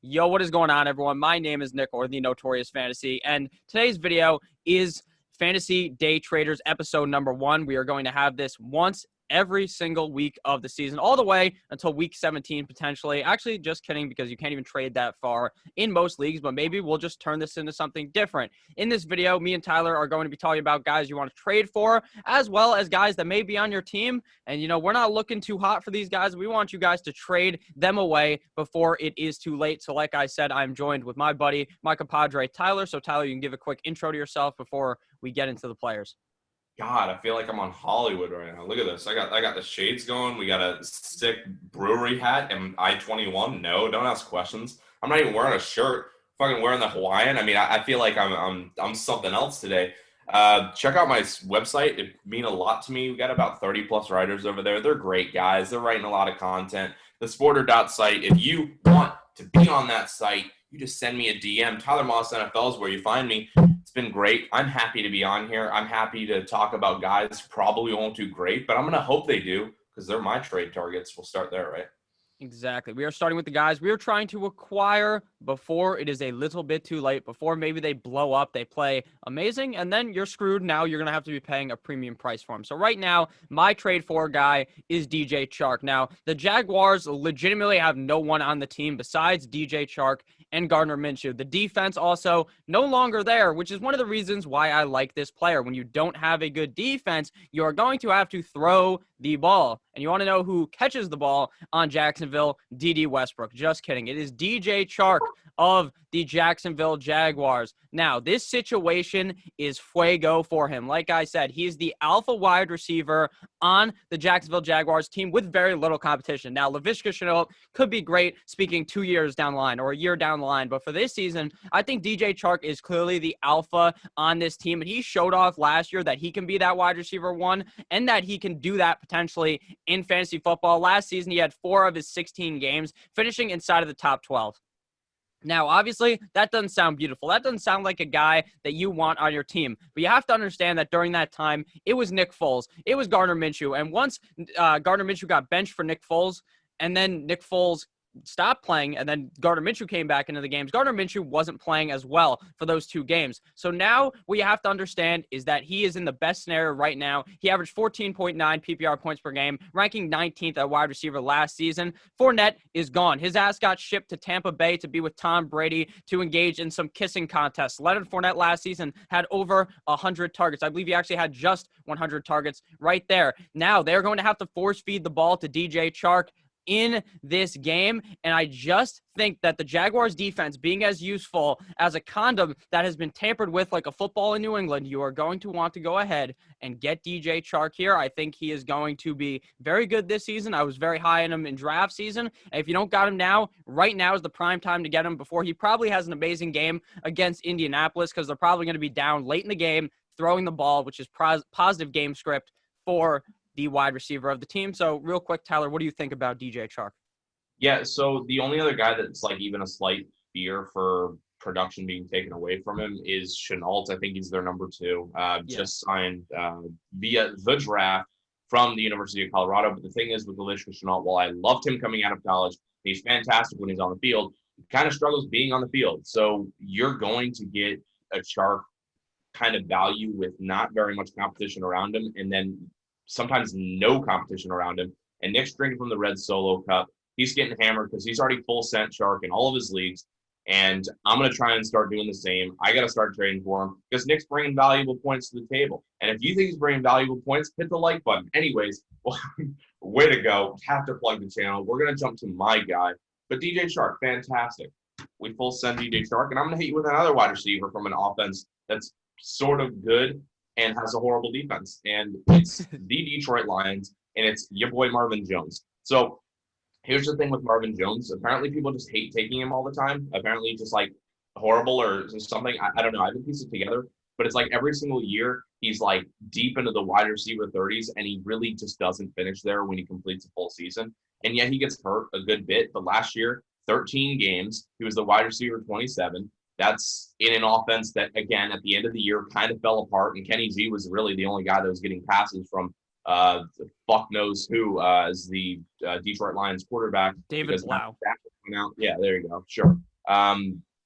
Yo, what is going on, everyone? My name is Nick, or the Notorious Fantasy, and today's video is Fantasy Day Traders episode number 1. We are going to have this once every single week of the season, all the way until week 17, potentially. Actually, just kidding, because you can't even trade that far in most leagues, but maybe we'll just turn this into something different. In this video, me and Tyler are going to be talking about guys you want to trade for, as well as guys that may be on your team. And, we're not looking too hot for these guys. We want you guys to trade them away before it is too late. So like I said, I'm joined with my buddy, my compadre, Tyler. So Tyler, you can give a quick intro to yourself before we get into the players. God, I feel like I'm on Hollywood right now. Look at this. I got the shades going. We got a sick brewery hat. Am I 21? No, don't ask questions. I'm not even wearing a shirt. Fucking wearing the Hawaiian. I mean, I feel like I'm something else today. Check out my website. It means a lot to me. We got about 30 plus writers over there. They're great guys. They're writing a lot of content. The Sporter.site. If you want to be on that site, you just send me a DM. Tyler Moss NFL is where you find me. It's been great. I'm happy to be on here. I'm happy to talk about guys who probably won't do great, but I'm going to hope they do because they're my trade targets. We'll start there, right? Exactly. We are starting with the guys we are trying to acquire before it is a little bit too late, before maybe they blow up, they play amazing, and then you're screwed. Now you're going to have to be paying a premium price for him. So right now, my trade for guy is DJ Chark. Now, the Jaguars legitimately have no one on the team besides DJ Chark and Gardner Minshew. The defense also no longer there, which is one of the reasons why I like this player. When you don't have a good defense, you are going to have to throw the ball. And you want to know who catches the ball on Jacksonville? D.D. Westbrook. Just kidding. It is DJ Chark of the Jacksonville Jaguars. Now, this situation is fuego for him. Like I said, he's the alpha wide receiver on the Jacksonville Jaguars team with very little competition. Now, Laviska Shenault could be great speaking 2 years down the line or a year down the line. But for this season, I think DJ Chark is clearly the alpha on this team. And he showed off last year that he can be that wide receiver 1 and that he can do that potentially in fantasy football. Last season, he had 4 of his 16 games, finishing inside of the top 12. Now, obviously, that doesn't sound beautiful. That doesn't sound like a guy that you want on your team. But you have to understand that during that time, it was Nick Foles. It was Gardner Minshew. And once Gardner Minshew got benched for Nick Foles, and then Nick Foles stopped playing, and then Gardner Minshew came back into the games, Gardner Minshew wasn't playing as well for those 2 games. So now what you have to understand is that he is in the best scenario right now. He averaged 14.9 PPR points per game, ranking 19th at wide receiver last season. Fournette is gone. His ass got shipped to Tampa Bay to be with Tom Brady to engage in some kissing contests. Leonard Fournette last season had over 100 targets. I believe he actually had just 100 targets right there. Now they're going to have to force feed the ball to DJ Chark in this game, and I just think that the Jaguars defense being as useful as a condom that has been tampered with like a football in New England, you are going to want to go ahead and get DJ Chark here. I think he is going to be very good this season. I was very high on him in draft season. And if you don't got him now, right now is the prime time to get him before he probably has an amazing game against Indianapolis, because they're probably going to be down late in the game throwing the ball, which is positive game script for the wide receiver of the team. So real quick, Tyler, what do you think about DJ Chark? Yeah, so the only other guy that's like even a slight fear for production being taken away from him is Shenault. I think he's their number 2. Just signed via the draft from the University of Colorado. But the thing is with Laviska Shenault, while I loved him coming out of college, he's fantastic when he's on the field. He kind of struggles being on the field. So you're going to get a Chark kind of value with not very much competition around him, and then sometimes no competition around him. And Nick's drinking from the red Solo cup. He's getting hammered because he's already full sent Chark in all of his leagues. And I'm going to try and start doing the same. I got to start trading for him because Nick's bringing valuable points to the table. And if you think he's bringing valuable points, hit the like button. Anyways, well, way to go. Have to plug the channel. We're going to jump to my guy. But DJ Chark, fantastic. We full send DJ Chark. And I'm going to hit you with another wide receiver from an offense that's sort of good and has a horrible defense. And it's the Detroit Lions, and it's your boy Marvin Jones. So here's the thing with Marvin Jones. Apparently people just hate taking him all the time. Apparently just like horrible or something. I don't know. I haven't pieced it together. But it's like every single year he's like deep into the wide receiver 30s, and he really just doesn't finish there when he completes a full season. And yet he gets hurt a good bit. But last year, 13 games, he was the wide receiver 27. That's in an offense that, again, at the end of the year kind of fell apart. And Kenny G was really the only guy that was getting passes from fuck knows who as the Detroit Lions quarterback. David Blau. Yeah, there you go. Sure.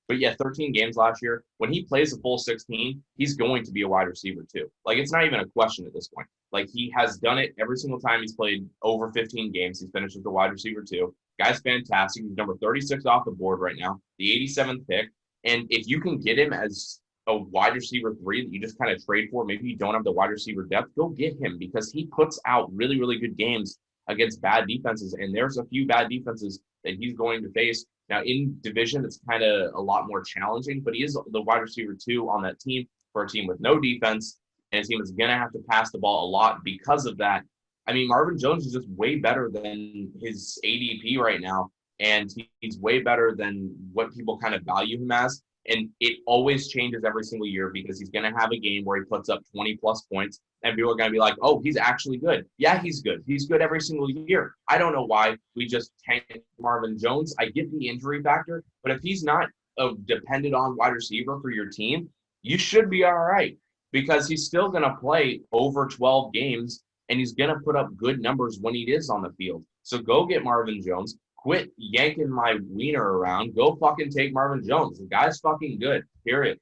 But yeah, 13 games last year. When he plays a full 16, he's going to be a wide receiver too. Like, it's not even a question at this point. Like, he has done it every single time he's played over 15 games. He's finished as a wide receiver too. Guy's fantastic. He's number 36 off the board right now, the 87th pick. And if you can get him as a wide receiver 3 that you just kind of trade for, maybe you don't have the wide receiver depth, go get him, because he puts out really, really good games against bad defenses. And there's a few bad defenses that he's going to face. Now, in division, it's kind of a lot more challenging, but he is the wide receiver 2 on that team for a team with no defense, and his team is going to have to pass the ball a lot because of that. I mean, Marvin Jones is just way better than his ADP right now, and he's way better than what people kind of value him as. And it always changes every single year because he's going to have a game where he puts up 20-plus points, and people are going to be like, oh, he's actually good. Yeah, he's good. He's good every single year. I don't know why we just tanked Marvin Jones. I get the injury factor, but if he's not a dependent on wide receiver for your team, you should be all right, because he's still going to play over 12 games, and he's going to put up good numbers when he is on the field. So go get Marvin Jones. Quit yanking my wiener around. Go fucking take Marvin Jones. The guy's fucking good, period.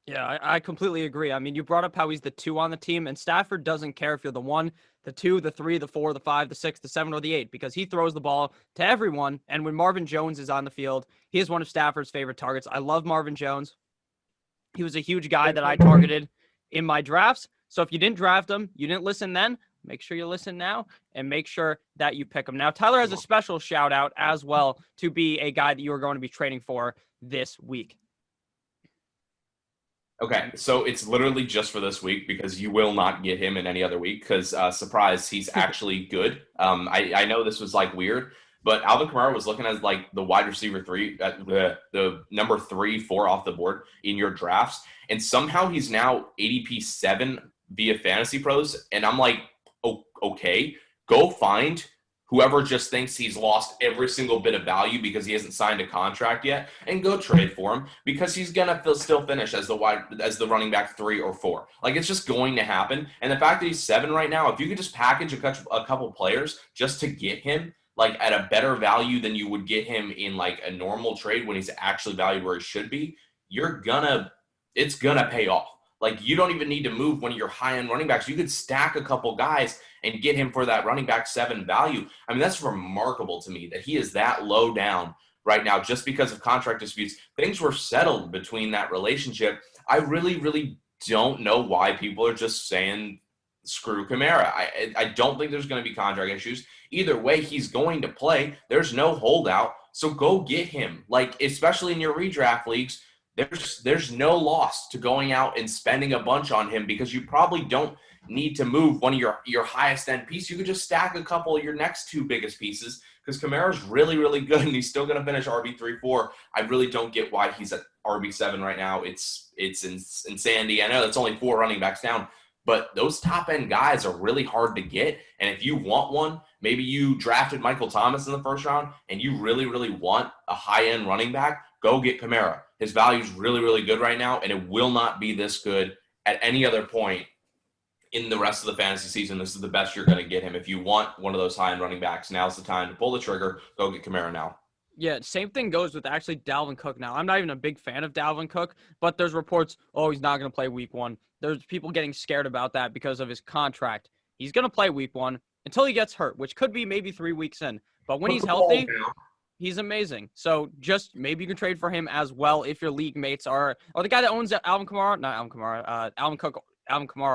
Yeah, I completely agree. I mean, you brought up how he's the 2 on the team, and Stafford doesn't care if you're the 1, the 2, the 3, the 4, the 5, the 6, the 7, or the 8, because he throws the ball to everyone. And when Marvin Jones is on the field, he is one of Stafford's favorite targets. I love Marvin Jones. He was a huge guy that I targeted in my drafts. So if you didn't draft him, you didn't listen then, make sure you listen now and make sure that you pick him. Now, Tyler has a special shout out as well to be a guy that you are going to be trading for this week. Okay, so it's literally just for this week because you will not get him in any other week because, surprise, he's actually good. I know this was like weird, but Alvin Kamara was looking as like the wide receiver 3, the number 3, 4 off the board in your drafts. And somehow he's now ADP 7 via Fantasy Pros. And I'm like, oh, okay, go find whoever just thinks he's lost every single bit of value because he hasn't signed a contract yet, and go trade for him because he's gonna still finish as the running back 3 or 4. Like, it's just going to happen. And the fact that he's 7 right now, if you could just package a couple players just to get him like at a better value than you would get him in like a normal trade when he's actually valued where he should be, it's gonna pay off. Like, you don't even need to move one of your high-end running backs. You could stack a couple guys and get him for that running back 7 value. I mean, that's remarkable to me that he is that low down right now just because of contract disputes. Things were settled between that relationship. I really, really don't know why people are just saying screw Kamara. I don't think there's going to be contract issues. Either way, he's going to play. There's no holdout. So go get him. Like, especially in your redraft leagues, there's no loss to going out and spending a bunch on him because you probably don't need to move one of your highest end piece. You could just stack a couple of your next 2 biggest pieces because Kamara's really, really good and he's still going to finish RB3-4. I really don't get why he's at RB7 right now. It's insanity. I know that's only 4 running backs down, but those top end guys are really hard to get. And if you want one, maybe you drafted Michael Thomas in the first round and you really, really want a high end running back, go get Kamara. His value is really, really good right now, and it will not be this good at any other point in the rest of the fantasy season. This is the best you're going to get him. If you want one of those high-end running backs, now's the time to pull the trigger. Go get Kamara now. Yeah, same thing goes with actually Dalvin Cook now. I'm not even a big fan of Dalvin Cook, but there's reports, he's not going to play week 1. There's people getting scared about that because of his contract. He's going to play week 1 until he gets hurt, which could be maybe 3 weeks in. But when he's healthy, he's amazing. So just maybe you can trade for him as well if your league mates are the guy that owns Alvin Kamara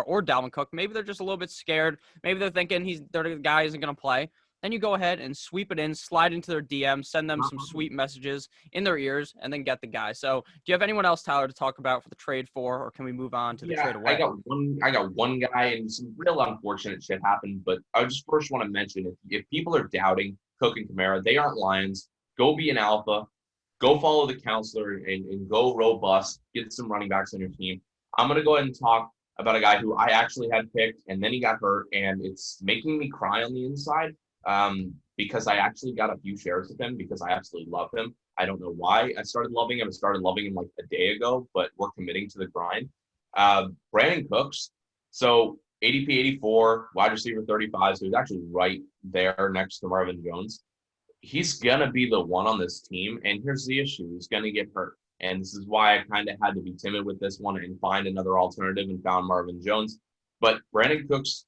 or Dalvin Cook. Maybe they're just a little bit scared. Maybe they're thinking the guy isn't going to play. Then you go ahead and sweep it in, slide into their DM, send them some sweet messages in their ears, and then get the guy. So do you have anyone else, Tyler, to talk about for the trade for, or can we move on to the trade away? I got one guy, and some real unfortunate shit happened, but I just first want to mention if people are doubting Cook and Kamara, they aren't lions. Go be an alpha. Go follow the counselor and go robust. Get some running backs on your team. I'm going to go ahead and talk about a guy who I actually had picked, and then he got hurt, and it's making me cry on the inside because I actually got a few shares of him because I absolutely love him. I don't know why I started loving him. I started loving him like a day ago, but we're committing to the grind. Brandin Cooks. So ADP 84, wide receiver 35, so he's actually right there next to Marvin Jones. he's going to be the one on this team. And here's the issue. He's going to get hurt. And this is why I kind of had to be timid with this one and find another alternative and found Marvin Jones. But Brandin Cooks,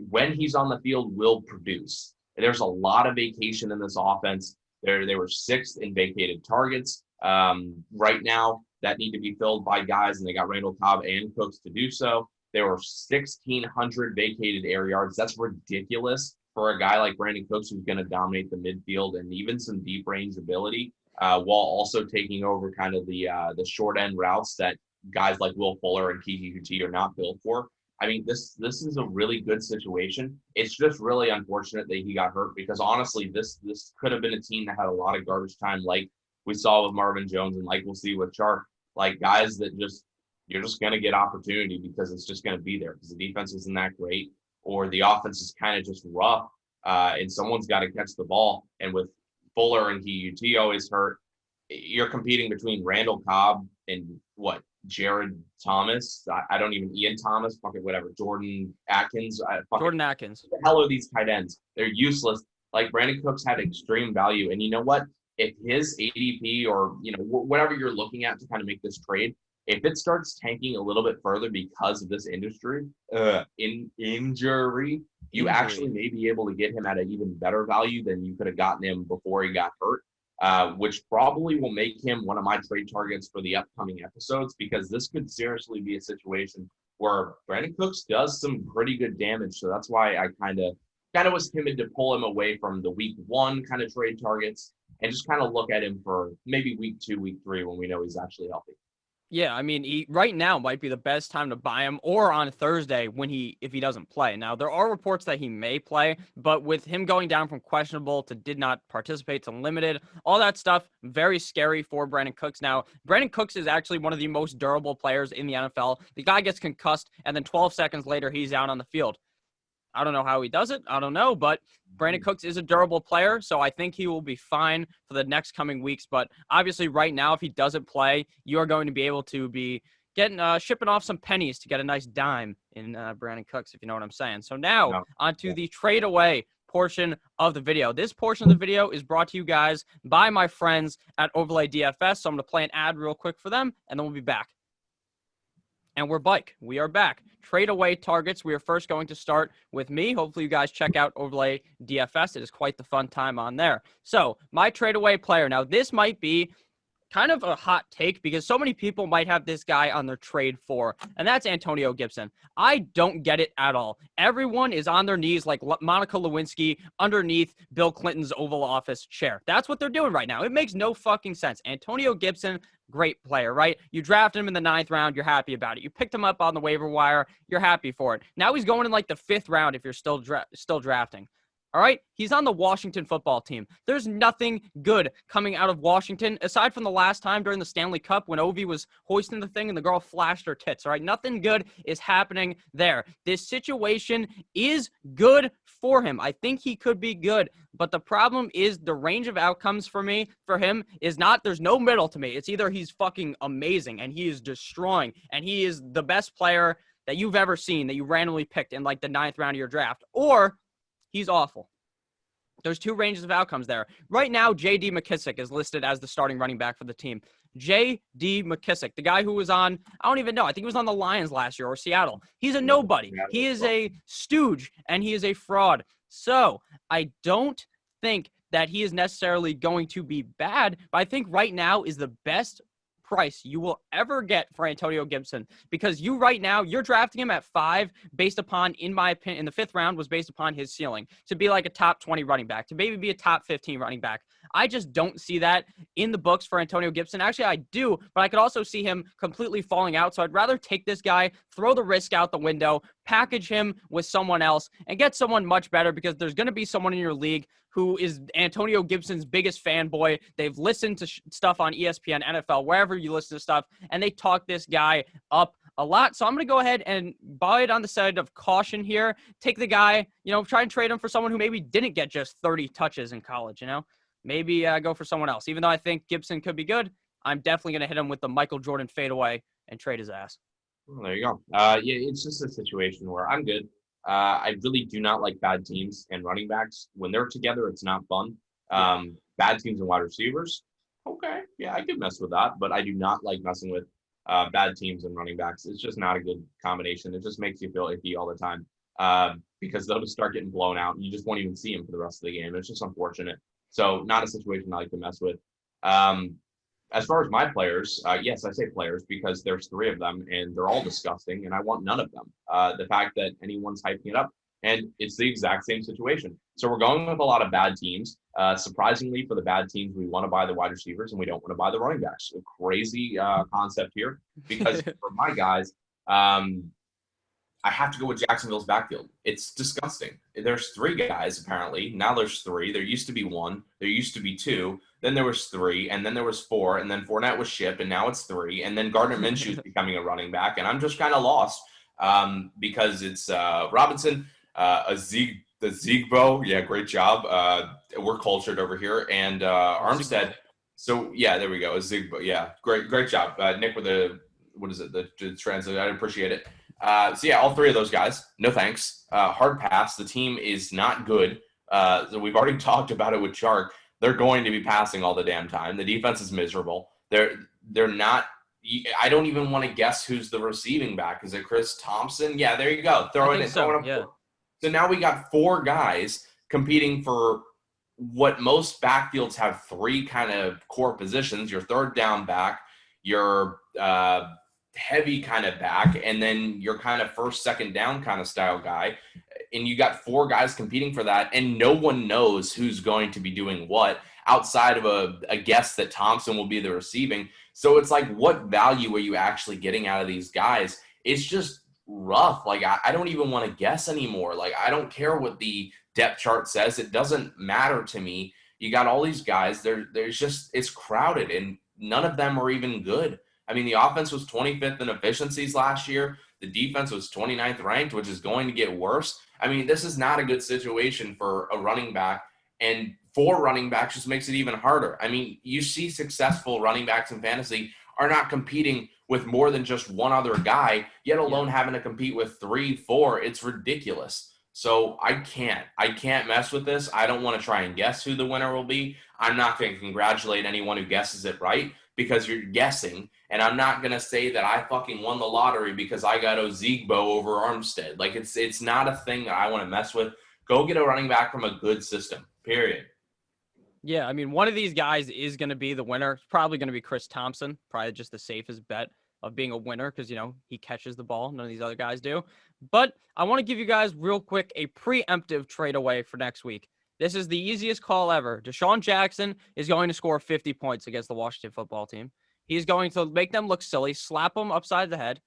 when he's on the field, will produce. There's a lot of vacation in this offense. They were 6th in vacated targets. Right now, that need to be filled by guys, and they got Randall Cobb and Cooks to do so. There were 1,600 vacated air yards. That's ridiculous for a guy like Brandin Cooks, who's going to dominate the midfield and even some deep range ability, while also taking over kind of the short end routes that guys like Will Fuller and Kiki Kuti are not built for. I mean, this is a really good situation. It's just really unfortunate that he got hurt because honestly, this could have been a team that had a lot of garbage time, like we saw with Marvin Jones and like we'll see with Chark, like guys that you're just going to get opportunity because it's just going to be there because the defense isn't that great or the offense is kind of just rough, and someone's got to catch the ball. And with Fuller and Kiki always hurt, you're competing between Randall Cobb and Jared Thomas. I don't even Ian Thomas, fucking whatever. Jordan Atkins. Jordan Atkins. What the hell are these tight ends? They're useless. Like Brandin Cooks had extreme value, and you know what? If his ADP or whatever you're looking at to kind of make this trade, if it starts tanking a little bit further because of this injury, you actually may be able to get him at an even better value than you could have gotten him before he got hurt. Which probably will make him one of my trade targets for the upcoming episodes because this could seriously be a situation where Brandin Cooks does some pretty good damage. So that's why I kind of was timid to pull him away from the week 1 kind of trade targets and just kind of look at him for maybe week 2, week 3 when we know he's actually healthy. Yeah, I mean, he right now might be the best time to buy him, or on Thursday if he doesn't play. Now, there are reports that he may play, but with him going down from questionable to did not participate to limited, all that stuff, very scary for Brandin Cooks. Now, Brandin Cooks is actually one of the most durable players in the NFL. The guy gets concussed, and then 12 seconds later, he's out on the field. I don't know how he does it. I don't know, but Brandin Cooks is a durable player, so I think he will be fine for the next coming weeks. But obviously right now, if he doesn't play, you are going to be able to be getting shipping off some pennies to get a nice dime in Brandin Cooks, if you know what I'm saying. So now onto the trade away portion of the video. This portion of the video is brought to you guys by my friends at Overlay DFS. So I'm going to play an ad real quick for them, and then we'll be back. And we are back. Trade away targets. We are first going to start with me. Hopefully you guys check out Overlay DFS. It is quite the fun time on there. So my trade away player. Now this might be kind of a hot take because so many people might have this guy on their trade for, and that's Antonio Gibson. I don't get it at all. Everyone is on their knees like Monica Lewinsky underneath Bill Clinton's Oval Office chair. That's what they're doing right now. It makes no fucking sense. Antonio Gibson, great player, right? You drafted him in the 9th round. You're happy about it. You picked him up on the waiver wire. You're happy for it. Now he's going in like the 5th round if you're still drafting. All right, he's on the Washington football team. There's nothing good coming out of Washington, aside from the last time during the Stanley Cup when Ovi was hoisting the thing and the girl flashed her tits, all right? Nothing good is happening there. This situation is good for him. I think he could be good, but the problem is the range of outcomes for him is not, there's no middle to me. It's either he's fucking amazing and he is destroying and he is the best player that you've ever seen that you randomly picked in like the 9th round of your draft, or he's awful. There's 2 ranges of outcomes there. Right now, J.D. McKissick is listed as the starting running back for the team. J.D. McKissick, the guy who was on, I don't even know, I think he was on the Lions last year or Seattle. He's a nobody. He is a stooge, and he is a fraud. So I don't think that he is necessarily going to be bad, but I think right now is the best price you will ever get for Antonio Gibson, because you're drafting him at 5 based upon, in my opinion, in the 5th round was based upon his ceiling to be like a top 20 running back, to maybe be a top 15 running back. I just don't see that in the books for Antonio Gibson. Actually, I do, but I could also see him completely falling out. So I'd rather take this guy, throw the risk out the window, package him with someone else, and get someone much better, because there's going to be someone in your league who is Antonio Gibson's biggest fanboy. They've listened to stuff on ESPN, NFL, wherever you listen to stuff, and they talk this guy up a lot. So I'm going to go ahead and buy it on the side of caution here. Take the guy, try and trade him for someone who maybe didn't get just 30 touches in college, Maybe go for someone else. Even though I think Gibson could be good, I'm definitely going to hit him with the Michael Jordan fadeaway and trade his ass. Well, there you go. Yeah, it's just a situation where I'm good. I really do not like bad teams and running backs. When they're together, it's not fun. bad teams and wide receivers, okay, yeah, I could mess with that, but I do not like messing with bad teams and running backs. It's just not a good combination. It just makes you feel icky all the time because they'll just start getting blown out and you just won't even see them for the rest of the game. It's just unfortunate. So not a situation I like to mess with. As far as my players, yes, I say players because there's 3 of them and they're all disgusting and I want none of them. The fact that anyone's hyping it up, and it's the exact same situation. So we're going with a lot of bad teams. Surprisingly, for the bad teams, we want to buy the wide receivers and we don't want to buy the running backs. A crazy concept here because for my guys, I have to go with Jacksonville's backfield. It's disgusting. There's 3 guys, apparently. Now there's 3. There used to be 1. There used to be 2. Then there was 3. And then there was 4. And then Fournette was shipped. And now it's 3. And then Gardner Minshew is becoming a running back. And I'm just kind of lost because it's Robinson, the Ziegbo. Yeah, great job. We're cultured over here. And Armstead. So, yeah, there we go. A Ziegbo. Yeah, great job. Nick with the translate. I appreciate it. So yeah, all 3 of those guys, no thanks. Hard pass. The team is not good. So we've already talked about it with Chark. They're going to be passing all the damn time. The defense is miserable. They're not. I don't even want to guess who's the receiving back. Is it Chris Thompson? Yeah, there you go. Throw it in. So, yeah. So now we got 4 guys competing for what most backfields have 3 kind of core positions. Your third down back, your heavy kind of back, and then your kind of first, second down kind of style guy. And you got 4 guys competing for that, and no one knows who's going to be doing what outside of a guess that Thompson will be the receiving. So it's like, what value are you actually getting out of these guys? It's just rough. Like, I don't even want to guess anymore. Like, I don't care what the depth chart says. It doesn't matter to me. You got all these guys. There's just, it's crowded, and none of them are even good. I mean, the offense was 25th in efficiencies last year. The defense was 29th ranked, which is going to get worse. I mean, this is not a good situation for a running back, and 4 running backs just makes it even harder. I mean, you see successful running backs in fantasy are not competing with more than just one other guy, yet alone having to compete with 3, 4. It's ridiculous. So I can't mess with this. I don't want to try and guess who the winner will be. I'm not going to congratulate anyone who guesses it right because you're guessing. And I'm not going to say that I fucking won the lottery because I got Ozigbo over Armstead. Like, it's not a thing that I want to mess with. Go get a running back from a good system, period. Yeah, I mean, one of these guys is going to be the winner. It's probably going to be Chris Thompson, probably just the safest bet of being a winner because, you know, he catches the ball. None of these other guys do. But I want to give you guys real quick a preemptive trade away for next week. This is the easiest call ever. Deshaun Jackson is going to score 50 points against the Washington football team. He's going to make them look silly, slap them upside the head.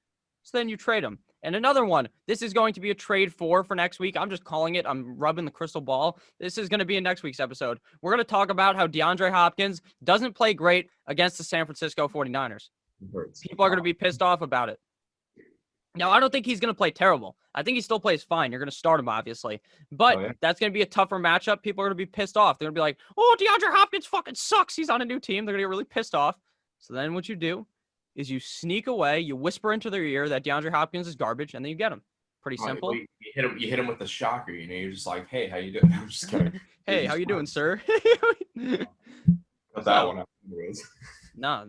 So then you trade him. And another one, this is going to be a trade for next week. I'm just calling it. I'm rubbing the crystal ball. This is going to be in next week's episode. We're going to talk about how DeAndre Hopkins doesn't play great against the San Francisco 49ers. People are going to be pissed off about it. Now, I don't think he's going to play terrible. I think he still plays fine. You're going to start him, obviously. But that's going to be a tougher matchup. People are going to be pissed off. They're going to be like, oh, DeAndre Hopkins fucking sucks. He's on a new team. They're going to get really pissed off. So then what you do is you sneak away, you whisper into their ear that DeAndre Hopkins is garbage, and then you get him. Pretty simple. You hit him with the shocker. You know, you're just like, hey, how you doing? I'm just kidding. Hey, how you doing, sir? Cut that one out. No,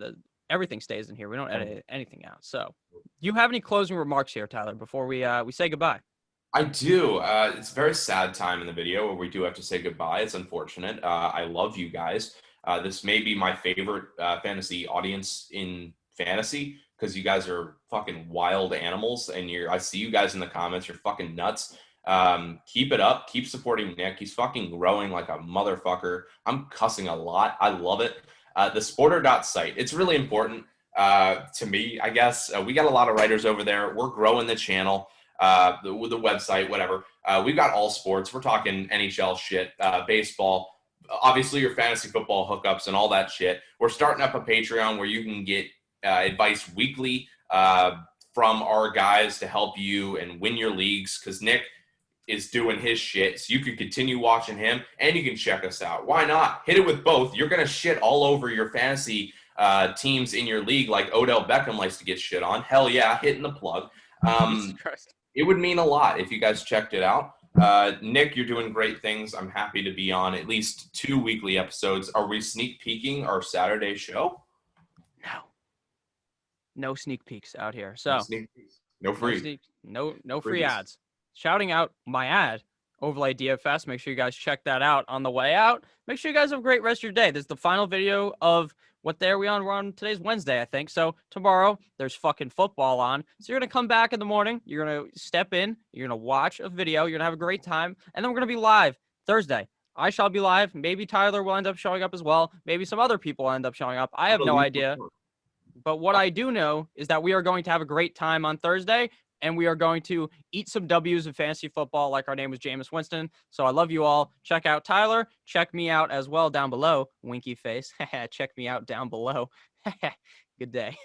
everything stays in here. We don't edit anything out. So, do you have any closing remarks here, Tyler, before we say goodbye? I do. It's a very sad time in the video where we do have to say goodbye. It's unfortunate. I love you guys. This may be my favorite fantasy audience in fantasy because you guys are fucking wild animals, and I see you guys in the comments. You're fucking nuts. Keep it up. Keep supporting Nick. He's fucking growing like a motherfucker. I'm cussing a lot. I love it. The Sporter.site. It's really important to me, I guess. We got a lot of writers over there. We're growing the channel, the website, whatever. We've got all sports. We're talking NHL shit, baseball, obviously your fantasy football hookups and all that shit. We're starting up a Patreon where you can get advice weekly from our guys to help you and win your leagues because Nick is doing his shit. So you can continue watching him and you can check us out. Why not? Hit it with both. You're going to shit all over your fantasy teams in your league like Odell Beckham likes to get shit on. Hell yeah, hitting the plug. It would mean a lot if you guys checked it out. Nick, you're doing great things. I'm happy to be on at least 2 weekly episodes. Are we sneak peeking our Saturday show? No sneak peeks out here. So no free. No free ads. Shouting out my ad, Overlay DFS. Make sure you guys check that out on the way out. Make sure you guys have a great rest of your day. This is the final video of what day are we on? We're on today's Wednesday, I think. So tomorrow there's fucking football on. So you're gonna come back in the morning. You're gonna step in. You're gonna watch a video. You're gonna have a great time, and then we're gonna be live Thursday. I shall be live. Maybe Tyler will end up showing up as well. Maybe some other people will end up showing up. I have no idea. But what I do know is that we are going to have a great time on Thursday, and we are going to eat some W's in fantasy football like our name was Jameis Winston. So I love you all. Check out Tyler. Check me out as well down below. Winky face. Check me out down below. Good day.